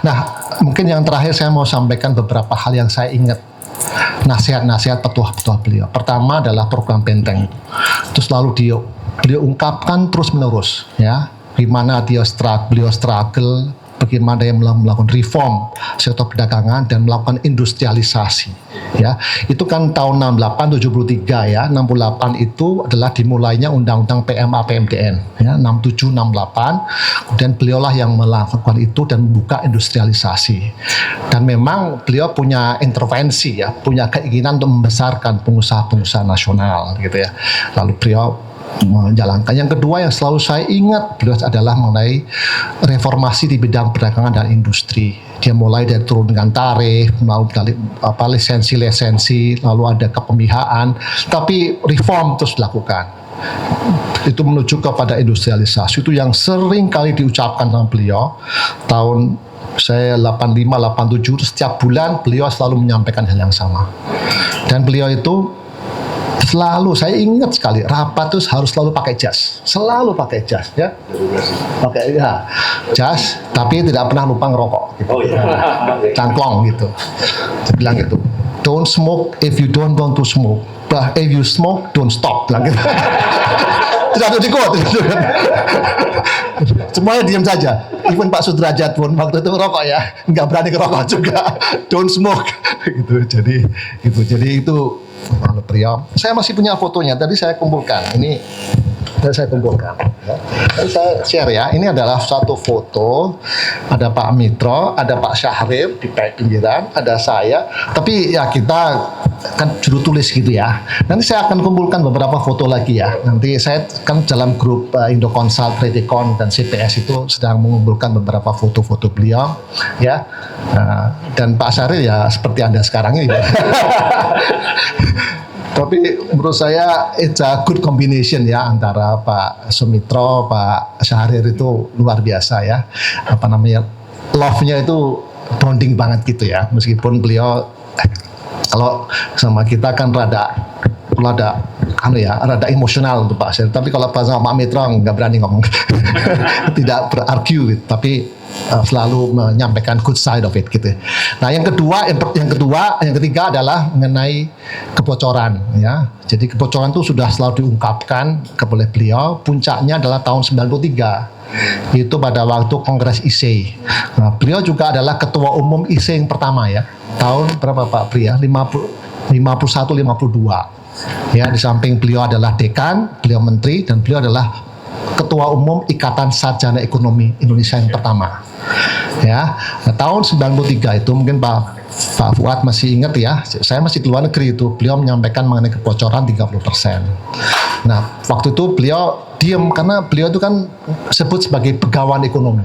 Nah, mungkin yang terakhir saya mau sampaikan beberapa hal yang saya ingat, nasihat-nasihat petua-petua beliau. Pertama adalah program Benteng. Itu selalu beliau ungkapkan terus-menerus, ya. Gimana beliau struggle, bagaimana dia melakukan reform sektor perdagangan dan melakukan industrialisasi, ya. Itu kan tahun 68 73 ya. 68 itu adalah dimulainya undang-undang PMA PMDN ya, 67 68. Kemudian beliaulah yang melakukan itu dan membuka industrialisasi. Dan memang beliau punya intervensi ya, punya keinginan untuk membesarkan pengusaha-pengusaha nasional gitu ya. Lalu beliau menjalankan. Yang kedua yang selalu saya ingat beliau adalah mengenai reformasi di bidang perdagangan dan industri. Dia mulai dari turunkan tarif, melalui lisensi, lalu ada kepemihaan, tapi reform terus dilakukan. Itu menuju kepada industrialisasi. Itu yang sering kali diucapkan sama beliau. Tahun saya 85, 87, setiap bulan beliau selalu menyampaikan hal yang sama. Dan beliau itu selalu, saya ingat sekali, rapat itu harus selalu pakai jas, selalu pakai jas, ya, pakai ya jas, tapi tidak pernah lupa ngerokok, gitu. Cangklong gitu. Saya bilang gitu, don't smoke if you don't want to smoke, but if you smoke don't stop, bilang gitu. Tidak ada di quote, semuanya diam saja. Even Pak Sudrajat pun waktu itu ngerokok ya, nggak berani ngerokok juga, don't smoke, gitu. Jadi itu lalu beliau, saya masih punya fotonya, tadi saya kumpulkan, ini saya kumpulkan ya. Tadi saya share ya, ini adalah satu foto, ada Pak Mitro, ada Pak Syahrir di pinggiran, ada saya, tapi ya kita kan juru tulis gitu ya. Nanti saya akan kumpulkan beberapa foto lagi ya, nanti saya kan dalam grup Indoconsult, Redecon, dan CPS itu sedang mengumpulkan beberapa foto-foto beliau ya. Dan Pak Syahrir ya seperti Anda sekarang ini. Tapi menurut saya it's a good combination ya, antara Pak Sumitro, Pak Syahrir itu luar biasa ya. Apa namanya, love-nya itu bonding banget gitu ya. Meskipun beliau kalau sama kita kan rada emosional untuk Pak Syahrir. Tapi kalau pas sama Pak Mitro nggak berani ngomong, tidak berargue, tapi selalu menyampaikan good side of it gitu. Nah, yang ketiga adalah mengenai kebocoran ya. Jadi kebocoran itu sudah selalu diungkapkan oleh beliau. Puncaknya adalah tahun 93. Itu pada waktu Kongres IC. Nah, beliau juga adalah ketua umum IC yang pertama ya. Tahun berapa Pak Pri ya? 51 52. Ya, di samping beliau adalah dekan, beliau menteri, dan beliau adalah Ketua Umum Ikatan Sarjana Ekonomi Indonesia yang pertama. Ya, nah, tahun 93 itu mungkin Pak Fuad masih ingat ya, saya masih di luar negeri itu, beliau menyampaikan mengenai kebocoran 30%. Nah, waktu itu beliau diam karena beliau itu kan sebut sebagai begawan ekonomi.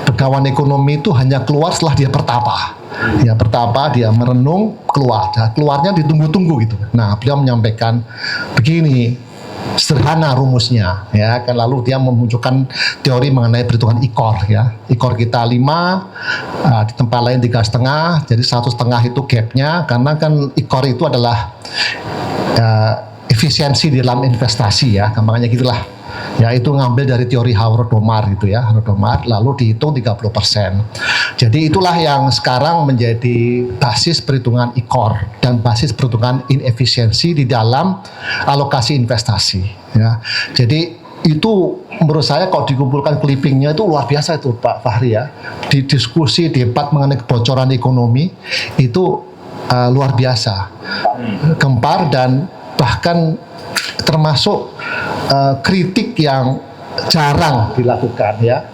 Begawan ekonomi itu hanya keluar setelah dia bertapa. Ya, bertapa, dia merenung, keluar. Nah, keluarnya ditunggu-tunggu gitu. Nah, beliau menyampaikan begini, sederhana rumusnya ya kan, lalu dia memunculkan teori mengenai perhitungan IKOR ya. IKOR kita 5, di tempat lain 3,5, jadi 1,5 itu gapnya, karena kan IKOR itu adalah efisiensi dalam investasi ya, gampangnya gitulah ya. Itu ngambil dari teori Howard-Domar gitu ya, Howard-Domar, lalu dihitung 30%. Jadi itulah yang sekarang menjadi basis perhitungan IKOR dan basis perhitungan inefisiensi di dalam alokasi investasi ya. Jadi itu menurut saya kalau dikumpulkan clippingnya itu luar biasa itu Pak Fahri ya. Di diskusi debat mengenai kebocoran ekonomi itu luar biasa, gempar, dan bahkan termasuk kritik yang jarang dilakukan ya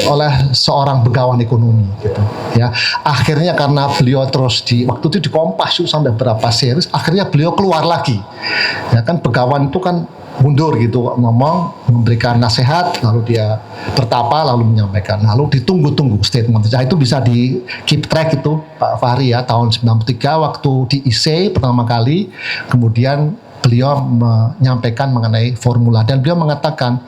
oleh seorang begawan ekonomi gitu ya. Akhirnya karena beliau terus waktu itu di Kompas itu sampai berapa series, akhirnya beliau keluar lagi ya kan. Begawan itu kan mundur gitu, ngomong, memberikan nasihat, lalu dia bertapa, lalu menyampaikan, lalu ditunggu-tunggu statement. Nah, itu bisa di keep track itu Pak Fahri ya, tahun 93 waktu di IC pertama kali, kemudian beliau menyampaikan mengenai formula, dan beliau mengatakan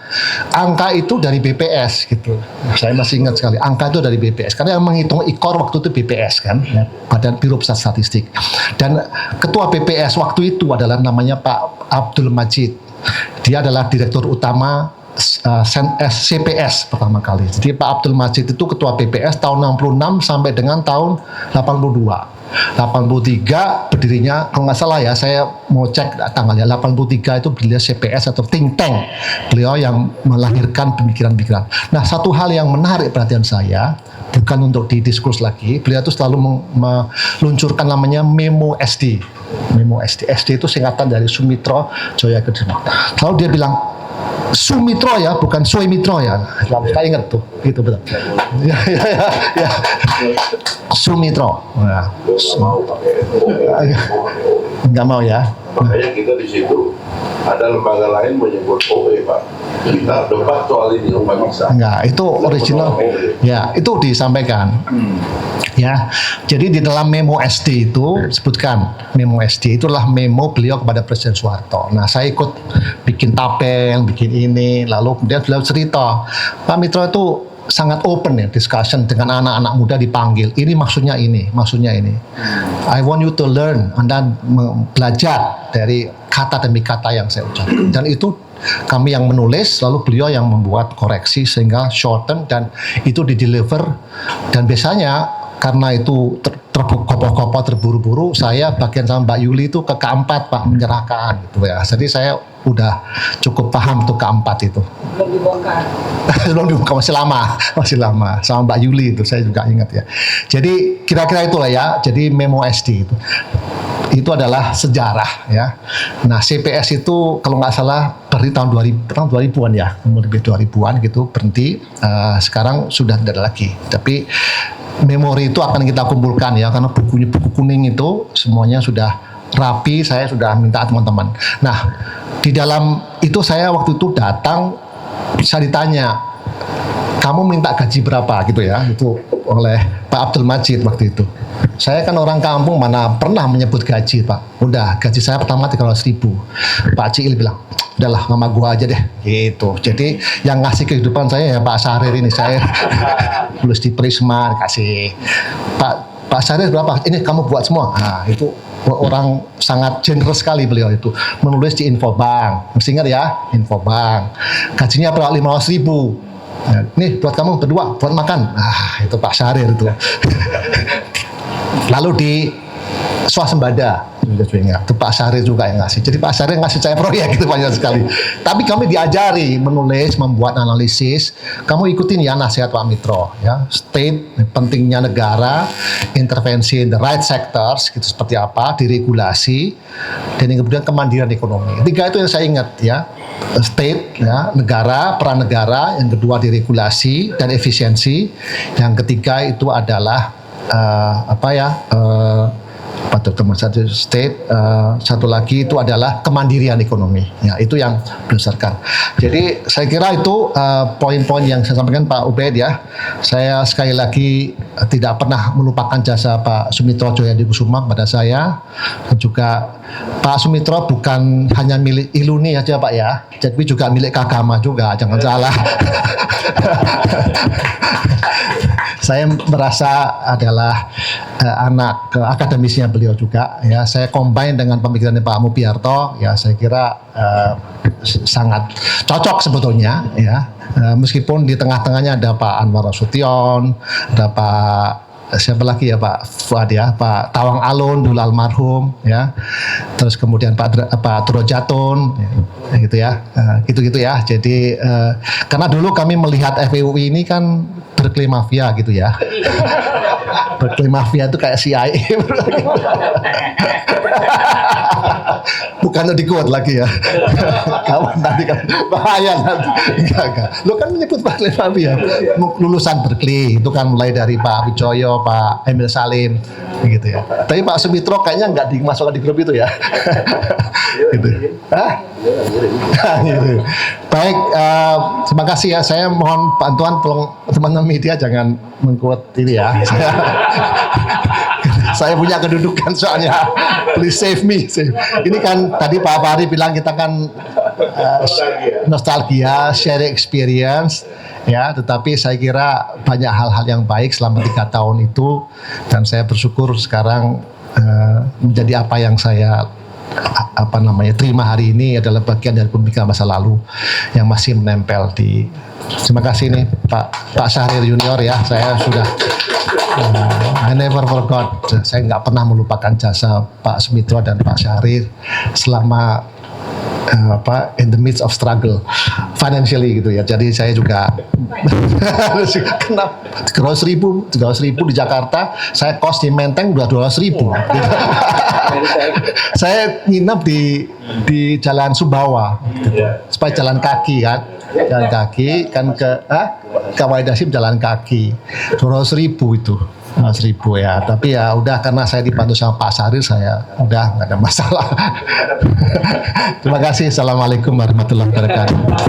angka itu dari BPS gitu. Saya masih ingat sekali, angka itu dari BPS karena yang menghitung IKOR waktu itu BPS kan ya, Badan Biro Pusat Statistik. Dan ketua BPS waktu itu adalah namanya Pak Abdul Majid. Dia adalah direktur utama CPS pertama kali. Jadi Pak Abdul Majid itu ketua PPS tahun 66 sampai dengan tahun 82. 83 berdirinya, kalau nggak salah ya, saya mau cek tanggalnya, 83 itu beliau CPS atau think tank, beliau yang melahirkan pemikiran-pemikiran. Nah, satu hal yang menarik perhatian saya, bukan untuk didiskus lagi, beliau itu selalu meluncurkan namanya Memo SD. Memo SD. SD itu singkatan dari Sumitro Joya Kedima. Lalu dia bilang, Sumitro ya, bukan Sumitro ya. Saya ingat tuh, gitu betul. Ya. Sumitro. Nah, nggak mau ya. Makanya kita di situ ada lembaga lain menyebut OE, Pak. Kita debat soal ini, nggak bisa. Enggak, itu original. Ya, itu disampaikan. Ya, jadi di dalam memo SD itu sebutkan memo SD itulah memo beliau kepada Presiden Soeharto. Nah, saya ikut bikin tabel, bikin ini, lalu kemudian beliau cerita, Pak Mitro itu sangat open ya, discussion dengan anak-anak muda dipanggil. Ini maksudnya ini, maksudnya ini. I want you to learn, Anda belajar dari kata demi kata yang saya ucapkan. Dan itu kami yang menulis, lalu beliau yang membuat koreksi sehingga shorten dan itu di-deliver. Dan biasanya karena itu terkopoh-kopoh terburu-buru, saya bagian sama Mbak Yuli itu ke keempat Pak menyerahkan gitu ya. Jadi saya udah cukup paham tuh keempat itu. Belum dibongkar. Belum dibongkar, masih lama sama Mbak Yuli itu saya juga ingat ya. Jadi kira-kira itulah ya. Jadi memo SD itu adalah sejarah ya. Nah, CPS itu kalau nggak salah berarti tahun 2000-an ya, lebih 2000-an gitu berhenti. Sekarang sudah tidak ada lagi. Tapi memori itu akan kita kumpulkan ya, karena buku kuning itu semuanya sudah rapi, saya sudah minta teman-teman. Nah, di dalam itu saya waktu itu datang, bisa ditanya, kamu minta gaji berapa gitu ya, itu oleh Pak Abdul Majid waktu itu. Saya kan orang kampung, mana pernah menyebut gaji Pak. Udah, gaji saya pertama 300.000. Pak Ciil bilang, udahlah sama gua aja deh gitu. Jadi yang ngasih kehidupan saya ya Pak Syahrir ini. Saya tulis di Prisma, kasih Pak Syahrir berapa, ini kamu buat semua. Nah, itu orang sangat generous sekali beliau itu, menulis di Infobank, mesti ingat ya, Infobank gajinya berapa, 500.000. Nah, nih buat kamu berdua, buat makan. Nah, itu Pak Syahrir itu. Lalu di swasembada itu Pak Syahrir juga yang ngasih. Jadi Pak Syahrir ngasih saya proyek itu banyak sekali. Tapi kami diajari menulis, membuat analisis. Kamu ikutin ya nasihat Pak Mitro ya. State, pentingnya negara, intervensi in the right sectors, gitu seperti apa, diregulasi, dan yang kemudian kemandirian ekonomi. Tiga itu yang saya ingat ya. State ya, negara, peran negara, yang kedua diregulasi dan efisiensi, yang ketiga itu adalah satu state, satu lagi itu adalah kemandirian ekonomi. Ya, itu yang berdasarkan. Jadi saya kira itu poin-poin yang saya sampaikan Pak Ubaid ya. Saya sekali lagi tidak pernah melupakan jasa Pak Sumitro Joyadikusuma pada saya. Dan juga Pak Sumitro bukan hanya milik Iluni aja Pak ya, tapi juga milik Kagama juga, jangan salah. Saya merasa adalah anak akademisnya beliau juga ya. Saya combine dengan pemikirannya Pak Mupiarto ya, saya kira sangat cocok sebetulnya ya. Meskipun di tengah-tengahnya ada Pak Anwar Nasution, ada Pak siapa lagi ya Pak Fuad ya, Pak Tawang Alun dulu almarhum ya, terus kemudian Pak Turojatun ya, gitu ya, gitu-gitu ya. Jadi karena dulu kami melihat FPUI ini kan Berkeley Mafia gitu ya. Berkeley Mafia itu kayak CIA. Bukan dikuat lagi ya. Kawan nanti kan bahaya nanti. Enggak. Lu kan menyebut Berkeley Mafia. Lulusan Berkeley itu kan mulai dari Pak Wijoyo, Pak Emil Salim gitu ya. Tapi Pak Sumitro kayaknya nggak dimasukkan di grup itu ya. Gitu. Hah? Gitu. Baik, terima kasih ya. Saya mohon bantuan tolong teman-teman media jangan mengkuat ini ya. Saya punya kedudukan soalnya. Please save me. Ini kan tadi Pak Fahri bilang kita kan nostalgia, share experience ya. Tetapi saya kira banyak hal-hal yang baik selama 3 tahun itu, dan saya bersyukur sekarang menjadi apa yang saya terima hari ini adalah bagian dari pemikiran masa lalu yang masih menempel di. Terima kasih nih Pak Syahrir Junior ya, saya sudah I never forgot, saya nggak pernah melupakan jasa Pak Sumitro dan Pak Syahrir selama in the midst of struggle financially gitu ya. Jadi saya juga kenapa 300.000 di Jakarta, saya kos di Menteng udah 200.000. Saya nginep di Jalan Sumbawa gitu. Supaya jalan kaki kan, ke Waidasim jalan kaki 200.000 itu. 1.000 ya, tapi ya udah karena saya dibantu sama Pak Syahrir, saya udah nggak ada masalah. Terima kasih. Assalamualaikum warahmatullahi wabarakatuh.